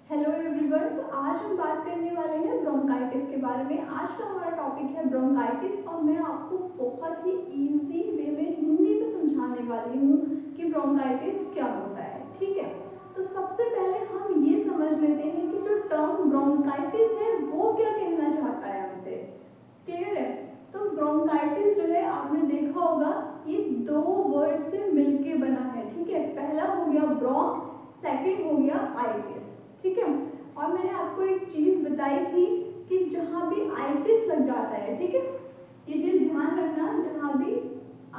Hello everyone. तो आज हम बात करने वाले हैं ब्रोंकाइटिस के बारे में। आज का हमारा टॉपिक है ब्रोंकाइटिस और मैं आपको बहुत ही इजी वे में हिंदी में समझाने वाली हूँ कि ब्रोंकाइटिस क्या होता है। ठीक है, तो सबसे पहले हम ये समझ लेते हैं कि जो टर्म ब्रोंकाइटिस है वो क्या कहना चाहता है हमसे। क्लियर है? तो ब्रोंकाइटिस जो है आपने देखा होगा ये दो वर्ड से मिलके बना है। ठीक है, पहला हो गया ब्रोंक, सेकंड हो गया आइटिस। ठीक है, और मैंने आपको एक चीज बताई थी कि जहां भी आइटिस लग जाता है, ठीक है, ये चीज ध्यान रखना, जहां भी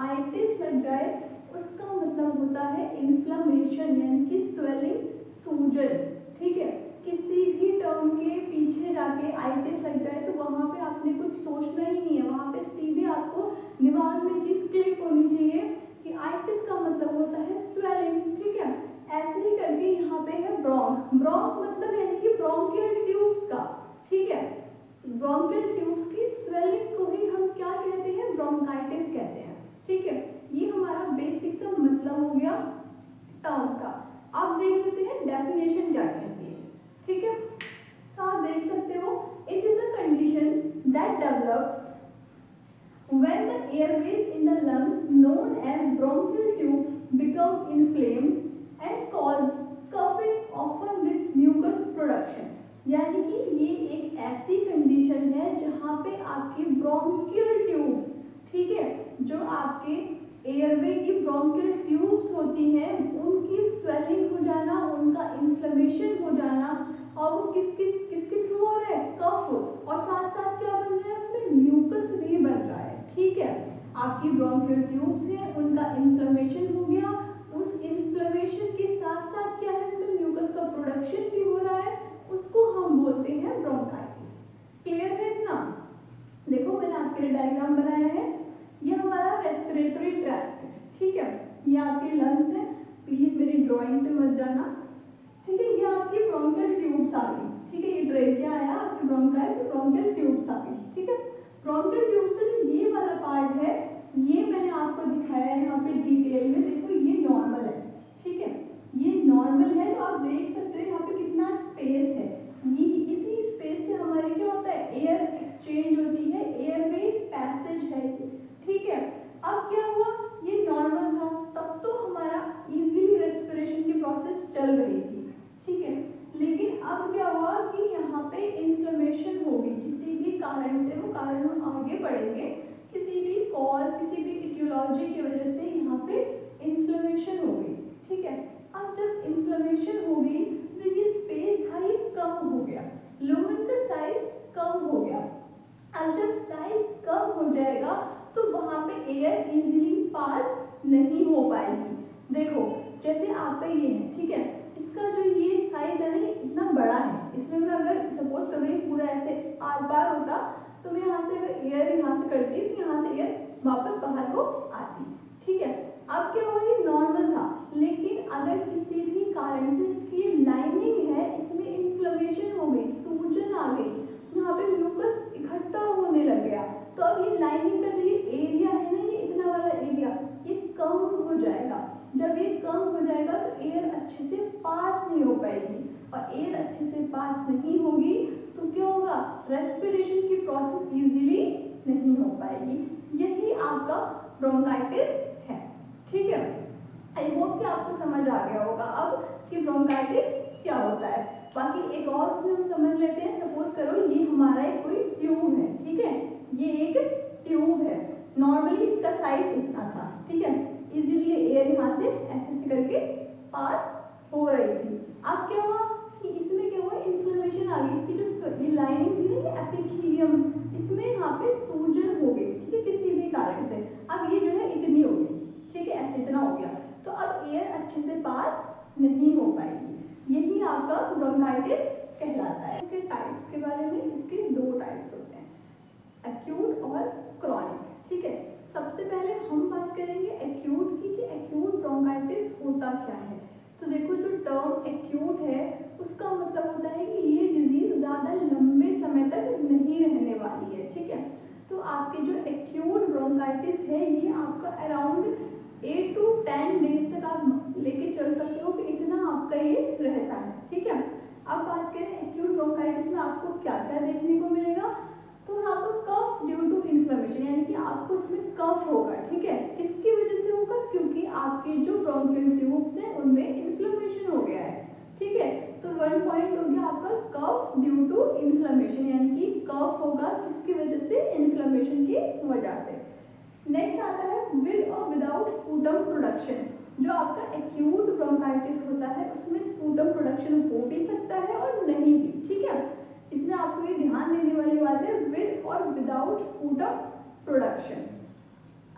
आइटिस लग जाए उसका मतलब होता है इन्फ्लेमेशन यानी कि स्वेलिंग, सूजन। ठीक है, किसी भी टर्म के पीछे जाके आइटिस लग जाए तो वहां पे आपने कुछ सोचना ही नहीं है, वहां पे सीधे आपको दिमाग में चीज क्लिक होनी चाहिए कि आइटिस का मतलब होता है स्वेलिंग। ठीक है, ऐसे ही करके यहाँ पे है ब्रोंक। ब्रोंक मतलब यानी कि ब्रोंकियल ट्यूब्स का। ठीक है, ब्रोंकियल ट्यूब्स की स्वेलिंग को ही हम क्या कहते हैं, ब्रोंकाइटिस कहते हैं। ठीक है, ये हमारा बेसिक सा मतलब हो गया टर्म का। अब देख लेते हैं डेफिनेशन क्या कहती है। ठीक है, तो आप देख सकते हो, it is a condition that develops when the airways in the lungs known as bronchial tubes become inflamed and cause coughing often with mucus production। यानी कि ये एक ऐसी कंडीशन है जहाँ पे आपकी ब्रोंकियल ट्यूब्स, ठीक है, जो आपके एयरवे की ब्रोंकियल ट्यूब्स होती हैं उनकी स्वेलिंग हो जाना, उनका इन्फ्लेमेशन हो जाना, और वो किसके किसके थ्रू हो रहा है, कफ, और साथ साथ क्या बन रहा है उसमें, म्यूकस भी बन रहा है। ठीक है, आपकी ब्रोंकियल ट्यूब्स है उनका इन्फ्लेमेशन हो गया, उस इन्फ्लेमेशन के साथ साथ क्या है उसमें म्यूकस का प्रोडक्शन भी हो रहा है, उसको हम बोलते हैं ब्रोंकाइटिस। क्लियर है इतना? देखो मैंने आपके लिए डायग्राम बनाया है, ये हमारा रेस्पिरेटरी ट्रैक्ट है। ठीक है, ये आपके लंग्स है, प्लीज मेरी ड्राइंग पे मत जाना। ठीक है, ये आपकी ब्रोंकियल ट्यूब्स आ गई। ठीक है, ये ट्रेकिया आया आपकी ब्रोंकियल ट्यूब्स आ गई। ठीक है, ब्रोंकियल ट्यूब्स का जो ये वाला पार्ट है ये मैंने आपको दिखाया है यहाँ पे डिटेल में। देखो ये नॉर्मल है। ठीक है, ये नॉर्मल है, तो आप देख सकते हो यहाँ पे कितना स्पेस है। ये इसी स्पेस से हमारे क्या होता है, एयर एक्सचेंज होती है, एयरवे पैसेज है। ठीक है, अब क्या हुआ, ये नॉर्मल था तब तो हमारा इजीली रेस्पिरेशन की प्रोसेस चल रही थी। ठीक है, लेकिन अब क्या हुआ कि यहाँ पे इन्फ्लेमेशन हो गई किसी भी कारण से, वो कारण हम आगे पढ़ेंगे, किसी भी कॉज, किसी भी इटियोलॉजी की वजह से यहाँ पे इन्फ्लेमेशन हो गई। ठीक है, अब जब इन्फ्लेमेशन हो गई तो ये स्पेस था ये कम हो गया, लुमेन का साइज कम हो गया। अब जब साइज कम हो जाएगा तो वहां पे एयर इजीली पास नहीं हो पाएगी। देखो जैसे आप पे ये है, ठीक है, इसका जो ये साइज है ना ये इतना बड़ा है, इसमें मैं अगर सपोज कभी पूरा ऐसे आर पार होता तो मैं यहाँ से अगर एयर यहाँ से करती तो यहाँ से एयर वापस बाहर को आती। ठीक है, अब क्या हुआ, ये नॉर्मल था, लेकिन अगर किसी भी कारण से इसकी लाइनिंग है इसमें इन्फ्लेमेशन हो गई, सूजन आ गई, यहाँ पे म्यूकस इकट्ठा होने लग गया, तो अब ये लाइनिंग का जो ये एरिया है ना, ये इतना वाला एरिया ये कम हो जाएगा। जब ये कम हो जाएगा तो एयर अच्छे से पास नहीं हो पाएगी, और एयर अच्छे से पास नहीं होगी तो क्या होगा, रेस्पिरेशन की प्रोसेस इजीली नहीं हो पाएगी। यही आपका ब्रोंकाइटिस है। ठीक है, आई होप कि आपको समझ आ गया होगा अब कि ब्रोंकाइटिस क्या होता है। बाकी एक और उसमें हम समझ लेते हैं। सपोज करो ये हमारा एक कोई ट्यूब है, ठीक है, ये एक ट्यूब है, नॉर्मली इसका साइज इतना था। ठीक है, इजीली एयर यहाँ से ऐसे करके पास हो रही थी। अब क्या हुआ कि इसमें क्या हुआ, इन्फ्लेमेशन आ गई, इसकी जो ये लाइनिंग थी ना, ये एपिथेलियम, इसमें यहाँ पे सूजन हो गई। ठीक है, किसी भी कारण से अब ये जो है इतनी हो गई। ठीक है, ऐसे इतना हो गया, तो अब एयर अच्छे से पास नहीं हो पाएगी। यही आपका ब्रोंकाइटिस कहलाता है। इसके टाइप्स के बारे में, इसके दो टाइप्स होते हैं, एक्यूट और क्रॉनिक। ठीक है, सबसे पहले हम बात करेंगे एक्यूट की कि एक्यूट ब्रोंकाइटिस होता क्या है। तो देखो जो टर्म एक्यूट है उसका मतलब होता है कि ये डिजीज ज्यादा लंबे समय तक नहीं रहने वाली है। ठीक है, तो आपके जो एक्यूट ब्रोंकाइटिस है ये आपका अराउंड 8 to 10 डेज तक आप लेके चल सकते हो कि इतना आपका ये रहता है। ठीक है, अब बात आपको क्या क्या देखने को मिलेगा, तो यहाँ पर कफ ड्यू टू इन्फ्लेमेशन, यानी कि आपको इसमें कफ होगा, ठीक है। किसकी वजह से होगा, क्योंकि आपके जो ब्रोंकियल ट्यूब्स हैं उनमें इन्फ्लेमेशन हो गया है, ठीक है। तो 1 पॉइंट हो गया आपका कफ ड्यू टू इन्फ्लेमेशन, यानी कि कफ होगा किसकी वजह से, इन्फ्लेमेशन की वजह से। नेक्स्ट आता है विद और विदाउट स्पूटम प्रोडक्शन। जो आपका एक्यूट ब्रोंकाइटिस होता है उसमें स्पूटम प्रोडक्शन हो भी सकता है और नहीं भी, ठीक है। इसमें आपको ये ध्यान देने वाली बात है, विद और विदाउट स्पूटम प्रोडक्शन।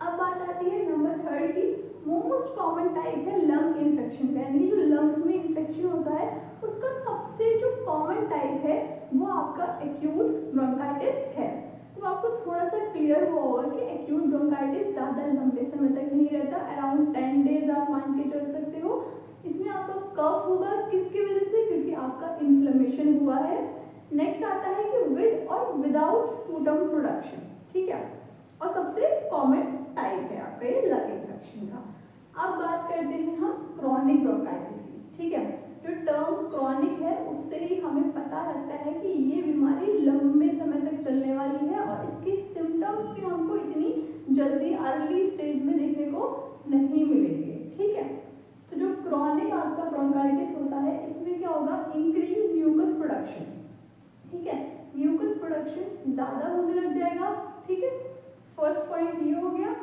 अब बात आती है नंबर 3 की, मोस्ट कॉमन टाइप है लंग इन्फेक्शन का, यानी जो लंग्स में इन्फेक्शन होता है उसका सबसे जो कॉमन टाइप है वो आपका एक्यूट ब्रोंकाइटिस है। तो आपको थोड़ा सा क्लियर हुआ होगा कि एक्यूट ब्रोंकाइटिस ज़्यादा लंबे समय तक नहीं रहता, अराउंड 10 डेज आप मान के चल सकते हो। इसमें आपका कफ होगा किसकी वजह से, क्योंकि आपका इन्फ्लेमेशन हुआ है। नेक्स्ट आता है कि विद और विदाउट स्पूटम प्रोडक्शन, ठीक है, और सबसे कॉमन टाइप है आपका ये लंग इन्फेक्शन का। अब बात करते हैं हम क्रॉनिक ब्रोंकाइटिस की, ठीक है। जो टर्म क्रॉनिक है उससे ही हमें पता लगता है कि ये बीमारी लंबे समय तक चलने वाली है और इसके सिम्टम्स भी हमको इतनी जल्दी अर्ली स्टेज में देखने को नहीं मिलेंगे, ठीक है। तो जो क्रॉनिक आपका ब्रोंकाइटिस होता है इसमें क्या होगा, इंक्रीज म्यूकस प्रोडक्शन, ठीक है, म्यूकस प्रोडक्शन ज़्यादा होने लग जाएगा, ठीक है। फर्स्ट पॉइंट ये हो गया।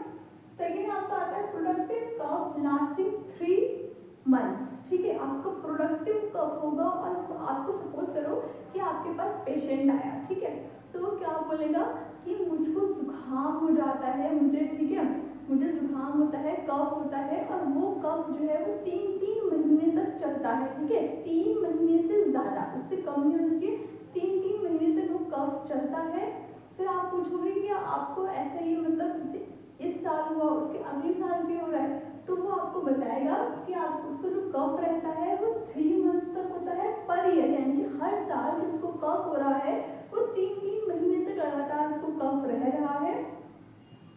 सेकेंड आपका आता है प्रोडक्टिव कफ लास्टिंग 3 मंथ, ठीक है। आपका प्रोडक्टिव कफ होगा और आपको सपोज करो कि आपके पास पेशेंट आया, ठीक है, तो वो क्या बोलेगा कि मुझको जुकाम हो जाता है, मुझे, ठीक है, मुझे जुकाम होता है, कफ होता है, और वो कफ जो है वो 3-3 महीने तक चलता है, ठीक है। 3 महीने से ज़्यादा, उससे कम नहीं होना चाहिए, 3-3 महीने तक वो कफ चलता है। फिर आप पूछोगे कि आपको ऐसा ही मतलब इस साल हुआ, उसके अगले साल भी हो रहा है, तो वो आपको बताएगा कि आप उसको जो कफ रहता है वो 3 मंथ तक होता है पर ईयर, यानी कि हर साल जिसको कफ हो रहा है वो 3-3 महीने तक लगातार उसको कफ रह रहा है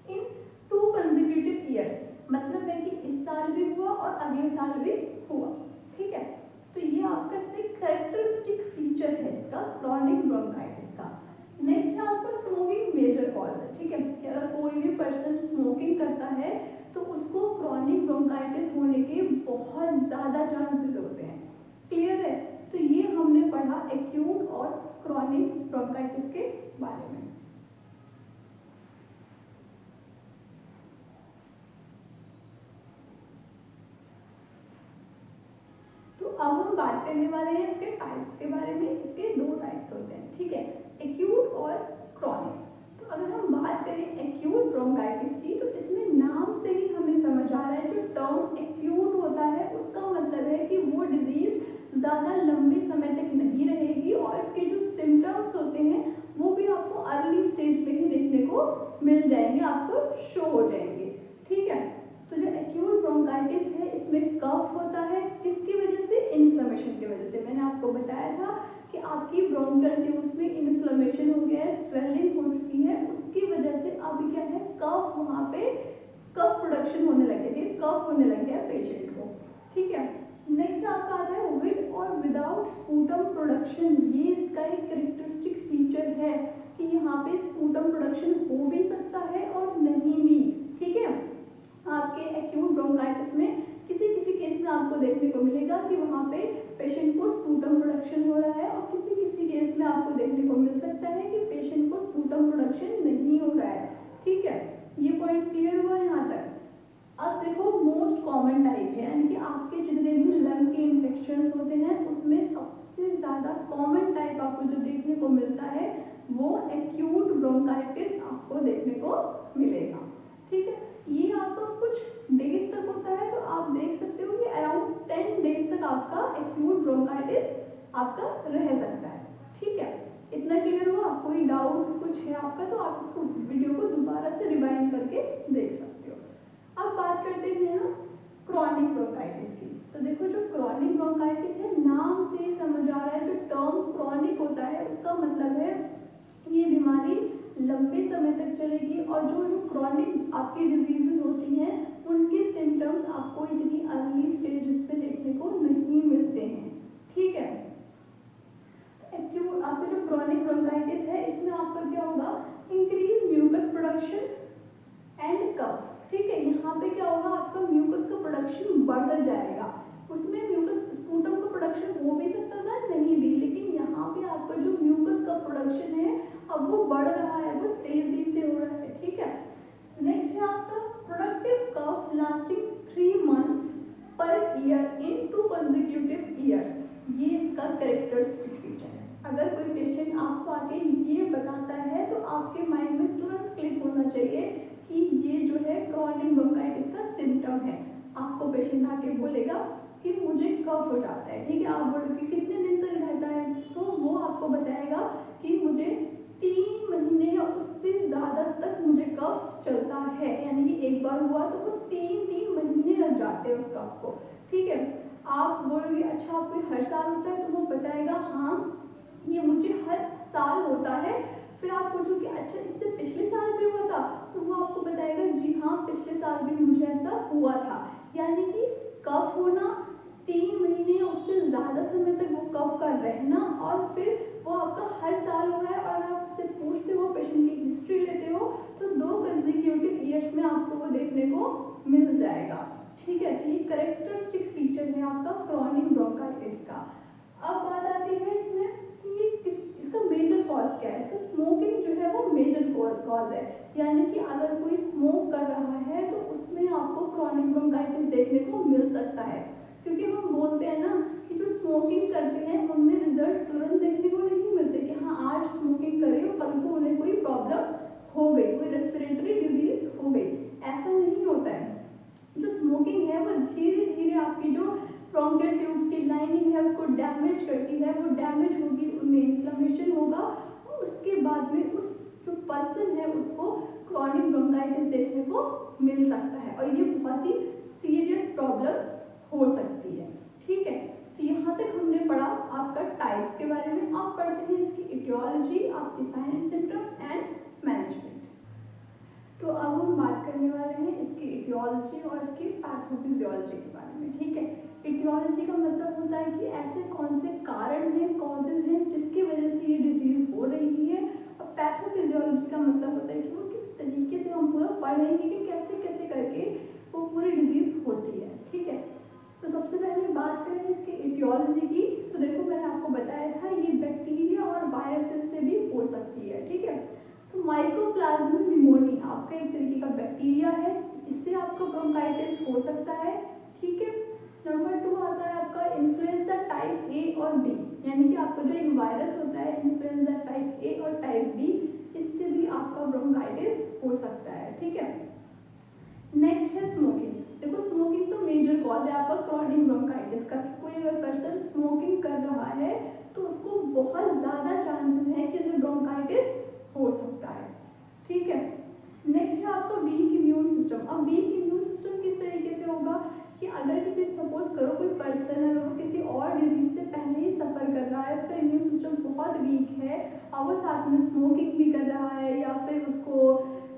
इन 2 कंसेक्यूटिव ईयर्स, मतलब है कि इस साल भी हुआ और अगले साल भी हुआ, ठीक है। तो ये आपका इसमें कैरेक्टरिस्टिक फीचर है इसका क्रॉनिक ब्रोंकाइटिस का। नेक्स्ट है आपका स्मोकिंग मेजर कॉज है, ठीक है, कि अगर कोई भी पर्सन स्मोकिंग करता है तो उसको क्रॉनिक ब्रोंकाइटिस होने के बहुत ज़्यादा चांसेस होते हैं, क्लियर है। तो ये हमने पढ़ा एक्यूट और क्रॉनिक ब्रोंकाइटिस के बारे में। तो अब हम बात करने वाले हैं इसके टाइप्स के बारे में। इसके 2 टाइप्स होते हैं, ठीक है, एक्यूट और क्रॉनिक। तो अगर हम बात करें एक्यूट ब्रोंकाइटिस की, तो इसमें नाम से ही हमें समझ आ रहा है, जो टर्म एक्यूट होता है उसका मतलब है कि वो डिजीज ज़्यादा लंबे समय तक नहीं रहेगी और इसके जो सिम्टम्स होते हैं वो भी आपको अर्ली स्टेज में ही देखने को मिल जाएंगे, आपको शो हो जाएंगे, ठीक है। तो जो एक्यूट ब्रोंकाइटिस है इसमें कफ होता है, किसकी वजह से, इन्फ्लेमेशन की वजह से। मैंने आपको बताया था कि आपकी ब्रोंकियल ट्यूब्स में इन्फ्लेमेशन हो गया है, स्वेलिंग हो चुकी है, उसकी वजह से अब क्या है, कफ, वहाँ पे कफ प्रोडक्शन होने लगे थे, कफ होने लग गया पेशेंट को, ठीक है। नेक्स्ट आपका आता है विद और विदाउट स्पूटम प्रोडक्शन। ये इसका एक कैरेक्टरिस्टिक फीचर है कि यहाँ पे स्पूटम प्रोडक्शन हो भी सकता है और नहीं भी, ठीक है। आपके एक्यूट ब्रोंकाइटिस में किसी किसी केस में आपको देखने को मिलेगा कि वहाँ पे पेशेंट को स्पूटम प्रोडक्शन हो रहा है और किसी किसी केस में आपको देखने को मिल सकता है कि पेशेंट को स्पूटम प्रोडक्शन नहीं हो रहा है, ठीक है। ये पॉइंट क्लियर हुआ यहाँ तक। अब देखो मोस्ट कॉमन टाइप है, यानी कि आपके जितने भी लंग के इन्फेक्शन होते हैं उसमें सबसे ज़्यादा कॉमन टाइप आपको जो देखने को मिलता है वो एक्यूट ब्रोंकाइटिस आपको देखने को मिलेगा, ठीक है। ये आपका कुछ डेज तक होता है, तो आप देख सकते हो कि अराउंड 10 डेज तक आपका एक्यूट ब्रोंकाइटिस आपका रह सकता है, ठीक है। इतना क्लियर हुआ? कोई डाउट कुछ है आपका तो आप इसको वीडियो को दोबारा से रिवाइंड करके देख सकते हो। अब बात करते हैं हम क्रॉनिक ब्रोंकाइटिस की। तो देखो जो क्रॉनिक ब्रोंकाइटिस है, नाम से ही समझ आ रहा है, जो टर्म क्रॉनिक होता है उसका मतलब है ये बीमारी लंबे समय तक चलेगी और जो क्रॉनिक आपकी डिजीजेज होती हैं उनके सिम्टम्स आपको इतनी अर्ली स्टेजेस पे देखने को नहीं मिलते हैं, ठीक है। एक्यूट आपके जो क्रॉनिक ब्रोंकाइटिस है इसमें आपका क्या होगा, इंक्रीज म्यूकस प्रोडक्शन एंड कफ। ठीक है, यहाँ पे क्या होगा, आपका म्यूकस का प्रोडक्शन बढ़ जाएगा। उसमें म्यूकस स्पूटम का प्रोडक्शन हो भी सकता था, नहीं भी, लेकिन यहाँ पे आपका जो म्यूकस का प्रोडक्शन है अब वो बढ़ रहा है, वो तेजी से हो रहा है। ठीक है, नेक्स्ट है आपका productive cough lasting 3 months per year in 2 consecutive years। ये इसका कैरेक्टरिस्टिक फीचर है। अगर कोई पेशेंट आपको आके ये बताता है तो आपके माइंड में तुरंत क्लिक होना चाहिए कि ये जो है क्रॉनिक ब्रोंकाइटिस का सिम्टम है। आपको पेशेंट आके बोलेगा कि मुझे कफ हो जाता है, ठीक है, आप बोलोगे कितने दिन तक रहता है, तो वो आपको बताएगा कि मुझे 3 महीने या उससे ज़्यादा तक मुझे कफ चलता है, यानी कि एक बार हुआ तो वो 3 महीने लग जाते हैं उस कफ को। ठीक है, आप बोलोगे अच्छा आपको हर साल होता है, तो वो बताएगा हाँ ये मुझे हर साल होता है। फिर आप पूछोगे अच्छा इससे पिछले साल भी हुआ था, तो वो आपको बताएगा जी हाँ पिछले साल भी मुझे ऐसा हुआ था। यानी कि कफ होना, 3 महीने उससे ज़्यादा समय तक वो कफ का रहना, और फिर वो आपका हर साल हो रहा है। और अगर आप उससे पूछते हो, पेशेंट की हिस्ट्री लेते हो, तो 2 कंसेक्यूटिव ईयर्स में आपको वो देखने को मिल जाएगा। ठीक है, तो ये कैरेक्टरिस्टिक फीचर है आपका क्रॉनिक ब्रोंकाइटिस का। अब बात आती है इसमें कि इसका मेजर कॉज क्या है। इसका स्मोकिंग जो है वो मेजर कॉज है, यानी कि अगर कोई स्मोक कर रहा है तो उसमें आपको क्रॉनिक ब्रोंकाइटिस देखने को मिल सकता है। क्योंकि हम बोलते हैं ना कि जो स्मोकिंग करते हैं उनमें रिजल्ट तुरंत देखने को नहीं मिलते कि हाँ आज स्मोकिंग कर रही हो कल को उन्हें कोई प्रॉब्लम हो गई, कोई रेस्पिरेटरी डिजीज हो गई, ऐसा नहीं होता है। जो स्मोकिंग है वो धीरे धीरे आपकी जो ब्रोंकियल ट्यूब्स की लाइनिंग है उसको डैमेज करती है, वो डैमेज होगी, उनमें इन्फ्लेमेशन होगा, और उसके बाद में उस जो पर्सन है उसको क्रॉनिक ब्रोंकाइटिस देखने को मिल सकता है, और ये बहुत ही सीरियस प्रॉब्लम हो सकती है। ठीक है, तो यहाँ तक हमने पढ़ा आपका टाइप्स के बारे में। आप पढ़ते हैं इसकी इटियोलॉजी, आपकी sign and symptoms and management. तो अब हम बात करने वाले हैं इसकी इटियोलॉजी और इसकी पैथोफिजियोलॉजी के बारे में। ठीक है, इटियोलॉजी का मतलब होता है कि ऐसे कौन से कारण हैं, कॉजेज हैं जिसकी वजह से ये डिजीज हो रही है। और पैथोफिजियोलॉजी का मतलब होता है कि वो किस तरीके से हम पूरा पढ़ेंगे कि कैसे कैसे करके वो पूरी डिजीज होती है। ठीक है, तो सबसे पहले बात करें इसकी इटियोलॉजी की, तो देखो मैंने आपको बताया था ये बैक्टीरिया और वायरसेस से भी हो सकती है। ठीक है, तो माइकोप्लाज्मा निमोनिया आपका एक तरीके का बैक्टीरिया है, इससे आपको ब्रोंकाइटिस हो सकता है। ठीक है, नंबर 2 आता है आपका इन्फ्लुएंजा टाइप ए और बी, यानी कि आपका जो एक वायरस होता है इन्फ्लुएंजा टाइप ए और टाइप बी, इससे भी आपका ब्रोंकाइटिस हो सकता है। ठीक है, नेक्स्ट है स्मोकिंग। देखो स्मोकिंग तो मेजर कॉज है आपका क्रॉनिक ब्रोंकाइटिस का। कोई अगर पर्सन स्मोकिंग कर रहा है तो उसको बहुत ज़्यादा चांसेस है कि उसे ब्रोंकाइटिस हो सकता है। ठीक है, नेक्स्ट है आपका वीक इम्यून सिस्टम। अब वीक इम्यून सिस्टम किस तरीके से होगा कि अगर किसी सपोज करो कोई पर्सन अगर वो किसी और डिजीज से पहले ही सफ़र कर रहा है, उसका इम्यून सिस्टम बहुत वीक है और वो साथ में स्मोकिंग भी कर रहा है, या फिर उसको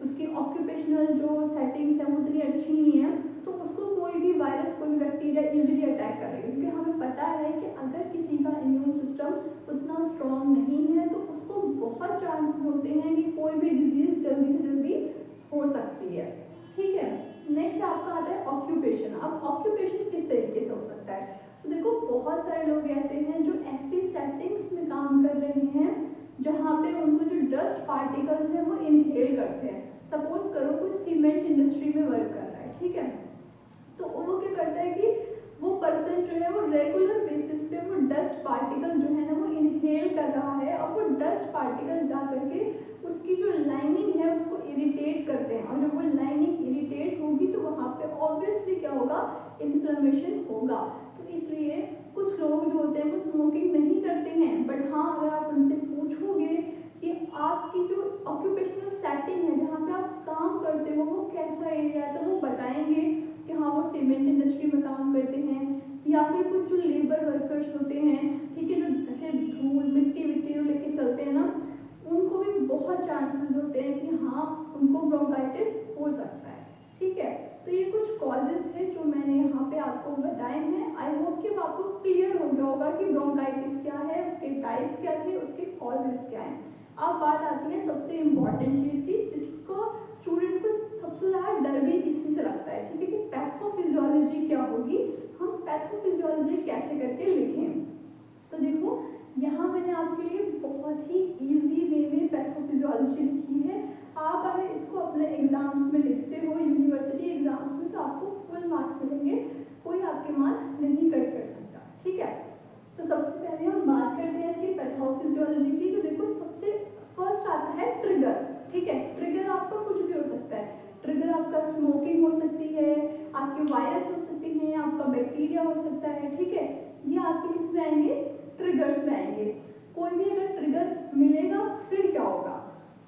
उसकी ऑक्यूपेशनल जो सेटिंग्स हैं वो उतनी अच्छी नहीं है, तो उसको कोई भी वायरस कोई भी बैक्टीरिया इजीली अटैक करेगा। क्योंकि हमें पता है कि अगर किसी का इम्यून सिस्टम उतना स्ट्रॉन्ग नहीं है तो उसको बहुत चांसेस होते हैं कि कोई भी डिजीज जल्दी से जल्दी हो सकती है। ठीक है, नेक्स्ट आपका आता है ऑक्यूपेशन। अब ऑक्यूपेशन किस तरीके से हो सकता है, तो देखो बहुत सारे लोग ऐसे हैं जो ऐसी सेटिंग्स में काम कर रहे हैं जहाँ पे उनको जो डस्ट पार्टिकल्स हैं वो इनहेल करते हैं। सपोज करो कोई सीमेंट इंडस्ट्री में वर्क कर रहा है, ठीक है, तो वो क्या करता है कि वो पर्सन जो है वो रेगुलर बेसिस पे वो डस्ट पार्टिकल जो है ना वो इनहेल कर रहा है, और वो डस्ट पार्टिकल जा करके उसकी जो लाइनिंग है उसको इरिटेट करते हैं, और जब वो लाइनिंग इरिटेट होगी तो वहाँ पे ऑब्वियसली क्या होगा, इन्फ्लेमेशन होगा। तो इसलिए कुछ लोग जो होते हैं वो स्मोकिंग नहीं करते हैं, बट हाँ अगर आप उनसे पूछोगे कि आपकी जो ऑक्यूपेशनल सेटिंग है जहाँ पे आप काम करते हो वो कैसा एरिया है, तो वो बताएंगे कि हाँ वो सीमेंट इंडस्ट्री में काम करते हैं, या फिर कुछ जो लेबर वर्कर्स होते हैं, ठीक है, जो जैसे धूल मिट्टी विट्टी लेके चलते हैं ना, उनको भी बहुत चांसेस होते हैं कि हाँ उनको ब्रोंकाइटिस हो सकता है। ठीक है, तो ये कुछ कॉजेज थे जो मैंने यहाँ पे आपको बताए हैं। आई होप कि आपको क्लियर हो गया होगा कि ब्रोंकाइटिस क्या है, उसके टाइप्स क्या थे, उसके कॉजेज क्या है। अब बात आती है सबसे इम्पोर्टेंट चीज़ की, जिसको स्टूडेंट को सबसे ज़्यादा डर भी इसी से लगता है, ठीक है, कि पैथोफिजियोलॉजी क्या होगी, हम पैथोफिजियोलॉजी कैसे करके लिखें। तो देखो यहाँ मैंने आपके लिए बहुत ही इजी वे में पैथोफिजियोलॉजी लिखी है। आप अगर इसको अपने एग्जाम्स में लिखते हो, यूनिवर्सिटी एग्जाम्स में, तो आपको फुल मार्क्स मिलेंगे, कोई आपके मार्क्स नहीं कट कर सकता, ठीक है। तो सबसे पहले हम बात करते हैं इसकी पैथोफिजियोलॉजी की। तो देखो सबसे फर्स्ट आता है ट्रिगर, ठीक है। ट्रिगर आपका कुछ भी हो सकता है, ट्रिगर आपका स्मोकिंग हो सकती है, आपके वायरस हो सकती है, आपका बैक्टीरिया हो सकता है, ठीक है। ये आपके किस में आएंगे, ट्रिगर्स में आएंगे। कोई भी अगर ट्रिगर मिलेगा फिर क्या होगा,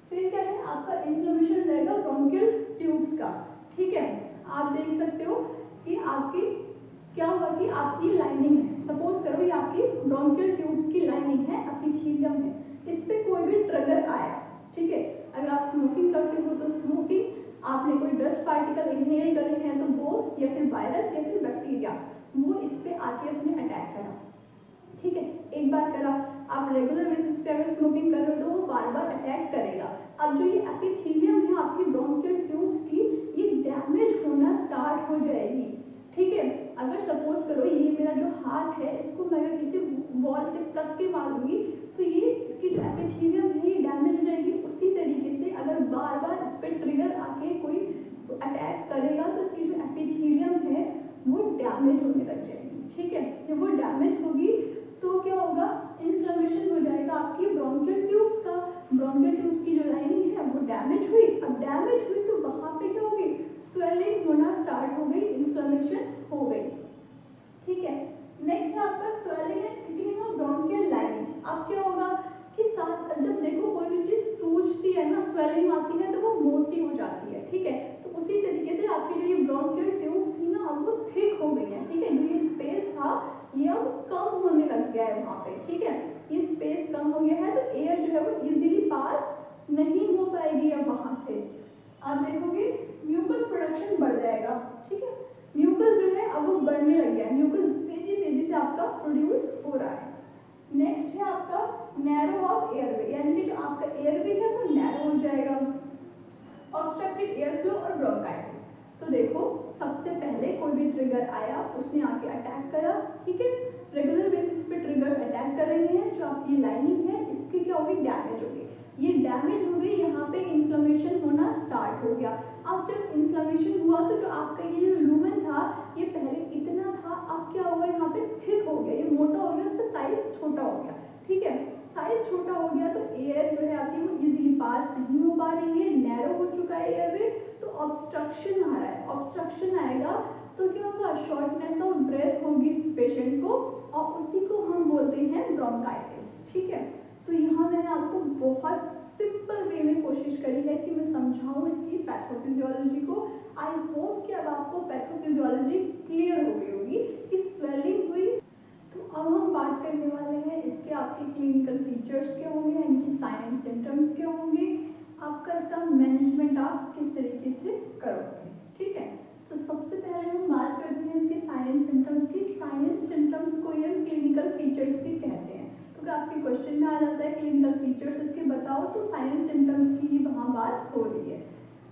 फिर क्या है, आपका इन्फ्लेमेशन रहेगा ब्रोंकियल ट्यूब्स का, ठीक है। आप देख सकते हो कि आपकी क्या हुआ कि आपकी लाइनिंग है, सपोज करो ये आपकी ब्रोंकियल ट्यूब्स की लाइनिंग है, एपिथेलियम है, इस पे कोई भी ट्रिगर आया, ठीक है। अगर आप स्मोकिंग करते हो तो स्मोकिंग, आपने कोई डस्ट पार्टिकल इनहेल करे हैं तो वो, या फिर वायरस या फिर बैक्टीरिया, वो इस पे आके उसने अटैक करा, ठीक है। एक बार करा, आप रेगुलर बेसिस पे अगर स्मोकिंग कर रहे हो तो वो बार बार अटैक करेगा। अब जो ये एपिथेलियम है आपकी ब्रोंकियल ट्यूब्स की, ये डैमेज होना स्टार्ट हो जाएगी, ठीक है। अगर सपोज करो ये मेरा जो हाथ है, इसको मैं अगर किसी वॉल से कस के मारूंगी तो ये इसकी जो एपिथेलियम है ये डैमेज हो जाएगी। उसी तरीके से अगर बार बार इस पर ट्रिगर आके कोई अटैक करेगा तो इसकी जो एपिथेलियम है वो डैमेज होने लग जाएगी, ठीक है। जब वो डैमेज होगी तो क्या होगा, इन्फ्लेमेशन हो जाएगा आपकी ब्रोंकियल ट्यूब्स का। ब्रोंकियल ट्यूब्स की जो लाइनिंग है वो डैमेज हुई, अब डैमेज हुई तो वहां पे क्या होगी, स्वेलिंग होना स्टार्ट हो गई, इन्फ्लेमेशन हो गई, ठीक है। नेक्स्ट है आपका swelling and thickening of bronchial lining. अब क्या होगा कि साथ जब देखो कोई भी चीज सूजती है ना, स्वेलिंग आती है तो वो मोटी हो जाती है, ठीक है। तो उसी तरीके से आपकी जो ये ब्रोंकियल ट्यूब्स थी ना, अब वो थिक हो गई है, ठीक है। जो ये स्पेस था ये अब कम होने लग गया है वहां पे, ठीक है। ये स्पेस कम हो गया है तो एयर जो है वो इजीली पास नहीं हो पाएगी अब वहां से। आप देखोगे म्यूकस प्रोडक्शन बढ़ जाएगा, ठीक है। म्यूकस जो है अब वो बढ़ने लग गया है, म्यूकस तेजी तेजी से आपका प्रोड्यूस हो रहा है। नेक्स्ट है आपका नैरो ऑफ एयरवे, यानी कि जो आपका एयरवे है वो नैरो हो जाएगा। ऑब्स्ट्रक्टेड एयर फ्लो और ब्रोंकाइटिस। तो देखो सबसे पहले कोई भी ट्रिगर आया, उसने आके अटैक करा, ठीक है। रेगुलर बेसिस पे ट्रिगर अटैक कर रहे हैं, जो आपकी लाइनिंग है इसकी क्या होगी, डैमेज होगी। ये डैमेज हो गई, यहाँ पे इन्फ्लेमेशन होना स्टार्ट हो गया। अब जब इन्फ्लेमेशन हुआ तो जो आपका ये जो लूमेन था ये पहले इतना था, अब क्या होगा, यहाँ पे थिक हो गया, ये मोटा हो गया, उसका साइज छोटा हो गया, ठीक है। साइज छोटा हो गया तो एयर जो है आपकी वो इजीली पास नहीं हो पा रही है, नैरो हो चुका है एयरवे, तो ऑब्स्ट्रक्शन आ रहा है। ऑब्स्ट्रक्शन आएगा तो क्या होगा, शॉर्टनेस ऑफ ब्रेथ होगी पेशेंट को, और उसी को हम बोलते हैं ब्रोंकाइटिस, ठीक है। तो यहाँ मैंने आपको बहुत सिंपल वे में कोशिश करी है कि मैं समझाऊं इसकी पैथोफिजियोलॉजी को। आई होप कि अब आपको पैथोफिजियोलॉजी क्लियर हो गई होगी कि स्वेलिंग हुई। तो अब हम बात करने वाले हैं इसके आपके क्लिनिकल फीचर्स क्या होंगे, इनकी साइन एंड सिम्टम्स क्या होंगे, आपका इसका मैनेजमेंट आप किस तरीके से करोगे, ठीक है। तो सबसे पहले हम बात करते हैं इसके साइन एंड सिम्टम्स की। साइन एंड सिम्टम्स को ये क्लिनिकल फीचर्स भी कहते हैं। तो अगर आपके क्वेश्चन में आ जाता है क्लिनिकल फीचर्स इसके बताओ, तो साइन एंड सिम्टम्स की ही वहाँ बात हो रही है।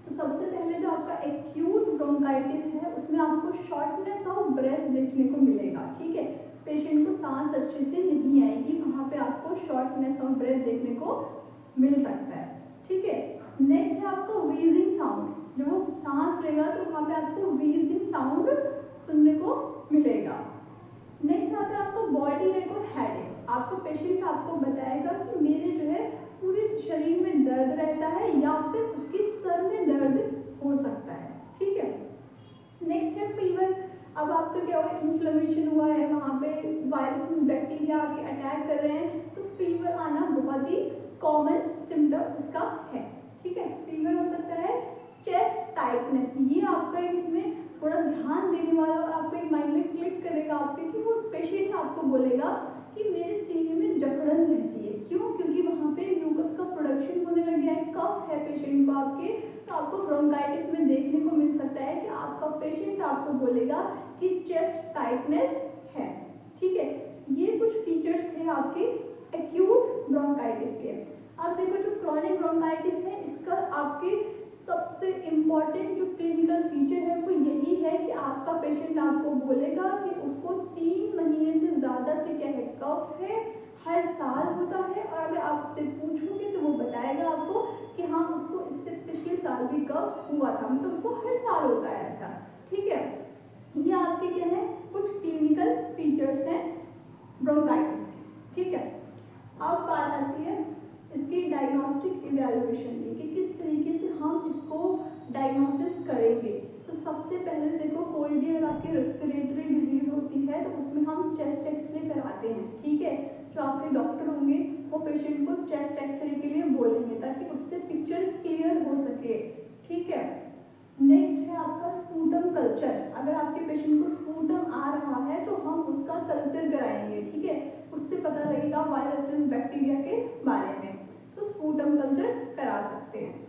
तो सबसे पहले जो आपका एक्यूट ब्रोंकाइटिस है उसमें आपको शॉर्टनेस ऑफ ब्रेथ देखने को मिलेगा, ठीक है। पेशेंट को सांस अच्छे से नहीं आएगी, वहाँ पे आपको शॉर्टनेस ऑफ ब्रेथ देखने को मिल सकता है, ठीक है। नेक्स्ट है आपको व्हीजिंग साउंड, जब वो सांस लेगा तो वहाँ पे आपको व्हीजिंग साउंड सुनने को मिलेगा। नेक्स्ट आता है आपको बॉडी एक और हेडेक। आपको पेशेंट आपको बताएगा कि मेरे जो है पूरे शरीर में दर्द रहता है या फिर उसके सर में दर्द हो सकता है, ठीक है। नेक्स्ट है फीवर। अब आपका क्या हुआ, इन्फ्लेमेशन हुआ है, वहाँ पे वायरस बैक्टीरिया आके अटैक कर रहे हैं, तो फीवर आना बहुत ही कॉमन सिम्टम इसका है, ठीक है। फीवर हो सकता है। चेस्ट टाइटनेस, ये आपका इसमें थोड़ा ध्यान देने वाला और आपको एक माइंड में क्लिक करेगा आपके कि वो पेशेंट आपको बोलेगा कि मेरे सीने में जकड़न रहती है। क्यों? क्योंकि वहाँ पे म्यूकस का प्रोडक्शन होने लग गया है, कफ है पेशेंट को आपके, तो आपको ब्रोंकाइटिस में देखने को मिल सकता है कि आपका पेशेंट आपको बोलेगा कि चेस्ट टाइटनेस है, ठीक है। ये कुछ फीचर्स थे आपके एक्यूट ब्रोंकाइटिस के। अब देखो जो क्रॉनिक ब्रोंकाइटिस है इसका आपके सबसे इम्पॉर्टेंट जो क्लिनिकल फीचर है वो यही है कि आपका पेशेंट आपको बोलेगा कि उसको 3 महीने से ज़्यादा से क्या है, कफ है, हर साल होता है, और अगर आप उससे पूछोगे तो वो बताएगा आपको कि हाँ उसको इससे पिछले साल भी कफ हुआ था, मतलब उसको हर साल होता है ऐसा। ठीक है, ये आपके क्या है कुछ क्लिनिकल फीचर्स हैं ब्रोंकाइटिस के। ठीक है, अब बात आती है इसकी डायग्नोस्टिक इवैल्यूएशन की कि किस तरीके से हम इसको डायग्नोसिस करेंगे। तो सबसे पहले देखो कोई भी अगर आपकी रेस्पिरेटरी डिजीज होती है तो उसमें हम चेस्ट एक्सरे कराते हैं। ठीक है, जो आपके डॉक्टर होंगे वो पेशेंट को चेस्ट एक्सरे के लिए बोलेंगे ताकि उससे पिक्चर क्लियर हो सके। ठीक है, नेक्स्ट है आपका स्पूटम कल्चर। अगर आपके पेशेंट को स्पूटम आ रहा है तो हम उसका कल्चर कराएंगे। ठीक है, उससे पता लगेगा वायरसेस बैक्टीरिया के बारे में, तो स्पूटम कल्चर करा सकते हैं।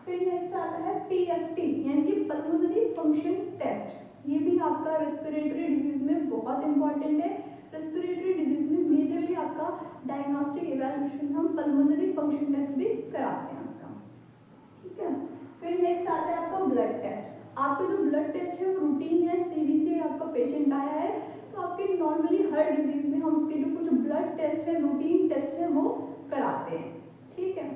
फिर नेक्स्ट आता है पीएफटी यानी कि पल्मोनरी फंक्शन टेस्ट। ये भी आपका रेस्पिरेटरी डिजीज में बहुत इंपॉर्टेंट है। रेस्पिरेटरी डिजीज में मेजरली आपका डायग्नोस्टिक इवैल्यूएशन हम पल्मोनरी फंक्शन टेस्ट भी कराते हैं उसका। ठीक है, फिर नेक्स्ट आता है आपका ब्लड टेस्ट। आपका जो ब्लड टेस्ट है वो रूटीन है, सीबीसी आपका पेशेंट आया है तो आपके नॉर्मली हर डिजीज में हम उसके जो कुछ ब्लड टेस्ट है, रूटीन टेस्ट है वो कराते हैं। ठीक है,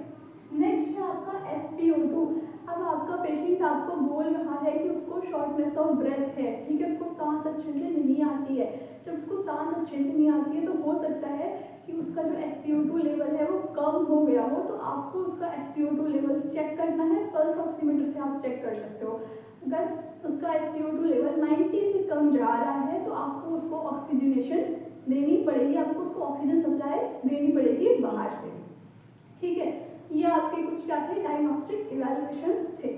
नेक्स्ट है आपका SpO2। अब आपका पेशेंट आपको बोल रहा है कि उसको शॉर्टनेस ऑफ ब्रेथ है। ठीक है, उसको सांस अच्छे से नहीं आती है। जब उसको सांस अच्छे से नहीं आती है तो हो सकता है कि उसका जो SpO2 लेवल है वो कम हो गया हो, तो आपको उसका SpO2 लेवल चेक करना है। पल्स ऑक्सीमीटर से आप चेक कर सकते हो। अगर उसका SpO2 लेवल 90 से कम जा रहा है तो आपको उसको ऑक्सीजनेशन देनी पड़ेगी, आपको उसको ऑक्सीजन सप्लाई देनी पड़ेगी बाहर से। ठीक है, ये आपके कुछ क्या थे डायग्नोस्टिक इवैल्यूएशंस थे।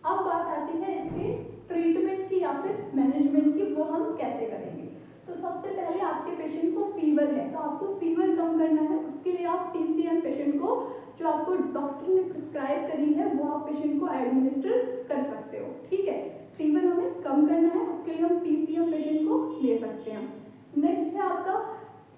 अब बात आती है इसके ट्रीटमेंट की या फिर मैनेजमेंट की, वो हम कैसे करेंगे। तो सबसे पहले आपके पेशेंट को फीवर है तो आपको फीवर कम करना है। उसके लिए आप PCM पेशेंट को जो आपको डॉक्टर ने प्रिस्क्राइब करी है वो आप पेशेंट को एडमिनिस्टर कर सकते हो। ठीक है, फीवर हमें कम करना है, उसके लिए हम PCM पेशेंट को ले सकते हैं। नेक्स्ट है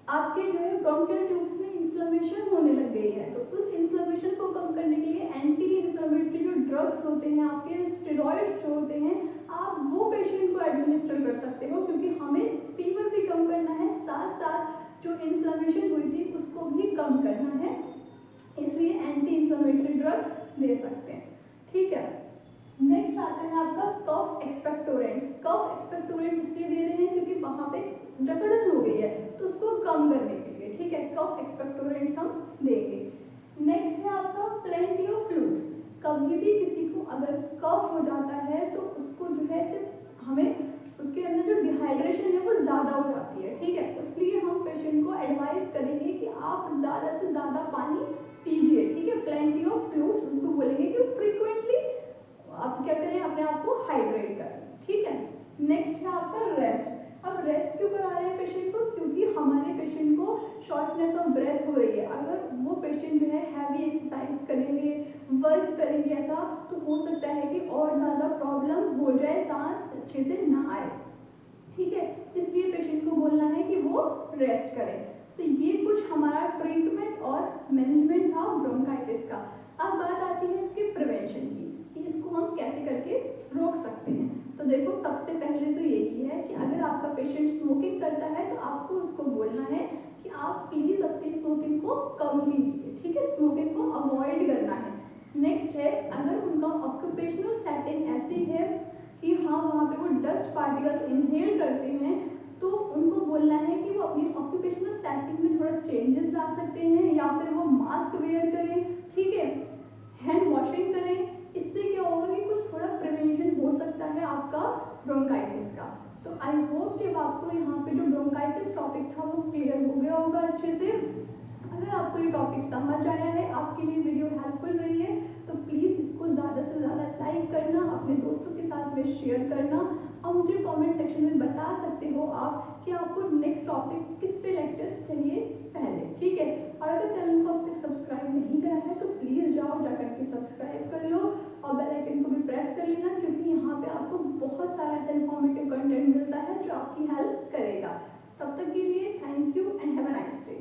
आपके जो है ब्रोंकियल ट्यूब्स में इन्फ्लेमेशन होने लग गई है तो उस इन्फ्लेमेशन को कम करने के लिए एंटी इन्फ्लेमेटरी जो ड्रग्स होते हैं, आपके स्टेरॉइड्स जो होते हैं, आप वो पेशेंट को एडमिनिस्टर कर सकते हो क्योंकि हमें फीवर भी कम करना है, साथ साथ जो इन्फ्लेमेशन हुई थी उसको भी कम करना है, इसलिए एंटी इन्फ्लेमेटरी ड्रग्स दे सकते हैं। ठीक है, नेक्स्ट आता है आपका कफ एक्सपेक्टोरेंट्स। कफ एक्सपेक्टोरेंट इसलिए दे रहे हैं क्योंकि वहाँ पे जकड़न हो गई है तो उसको कम करने के लिए। ठीक है, कफ एक्सपेक्टोरेंट्स हम देंगे। नेक्स्ट है आपका प्लेंटी ऑफ फ्लूइड्स। कभी भी किसी को अगर कफ हो जाता है तो उसको जो है सिर्फ हमें उसके अंदर जो डिहाइड्रेशन है वो ज़्यादा हो जाती है। ठीक है, इसलिए हम पेशेंट को एडवाइस करेंगे कि आप ज़्यादा से ज़्यादा पानी पीजिए। ठीक है, प्लेंटी ऑफ फ्लूइड्स, उनको बोलेंगे कि फ्रीक्वेंटली आप क्या करें, अपने आप को हाइड्रेट करें। ठीक है, नेक्स्ट है आपका रेस्ट। अब रेस्ट क्यों करा रहे हैं पेशेंट को, क्योंकि हमारे पेशेंट को शॉर्टनेस ऑफ ब्रेथ हो रही है। अगर वो पेशेंट जो है हैवी एक्सरसाइज करेंगे, वर्क करेंगे ऐसा, तो हो सकता है कि और ज़्यादा प्रॉब्लम हो जाए, सांस अच्छे से ना आए। ठीक है, इसलिए पेशेंट को बोलना है कि वो रेस्ट करें। तो ये कुछ हमारा ट्रीटमेंट और मैनेजमेंट था ब्रोंकाइटिस का। अब बात आती है इसके प्रिवेंशन की कि इसको हम कैसे करके रोक सकते हैं। तो देखो सबसे पहले तो यही है कि अगर आपका पेशेंट स्मोकिंग करता है तो आपको उसको बोलना है कि आप प्लीज़ अपनी स्मोकिंग को कम कीजिए। ठीक है, स्मोकिंग को अवॉइड करना है। नेक्स्ट है अगर उनका ऑक्यूपेशनल सेटिंग ऐसी है कि हाँ वहाँ पे वो डस्ट पार्टिकल्स इनहेल करते हैं तो उनको बोलना है कि वो अपनी ऑक्यूपेशनल सेटिंग में थोड़ा चेंजेस ला सकते हैं या फिर वो मास्क वेयर करें। ठीक है, हैंड वॉशिंग करें। इससे क्या होगा कि कुछ थोड़ा प्रिवेंशन हो सकता है आपका ब्रोंकाइटिस का। तो आई होप कि आपको यहाँ पे जो ब्रोंकाइटिस टॉपिक था वो क्लियर हो गया होगा अच्छे से। अगर आपको ये टॉपिक समझ आया है, आपके लिए वीडियो हेल्पफुल रही है, तो प्लीज़ इसको ज़्यादा से ज़्यादा लाइक करना, अपने दोस्तों के साथ में शेयर करना और मुझे कमेंट सेक्शन में बता सकते हो आप कि आपको नेक्स्ट टॉपिक किस पे लेक्चर चाहिए पहले। ठीक है, और अगर चैनल को अब तक सब्सक्राइब नहीं करा है तो प्लीज़ जाओ जाकर के सब्सक्राइब कर लो और बेल आइकन को भी प्रेस कर लेना क्योंकि यहाँ पे आपको बहुत सारा ऐसा इन्फॉर्मेटिव कंटेंट मिलता है जो आपकी हेल्प करेगा। तब तक के लिए thank you and have a nice day.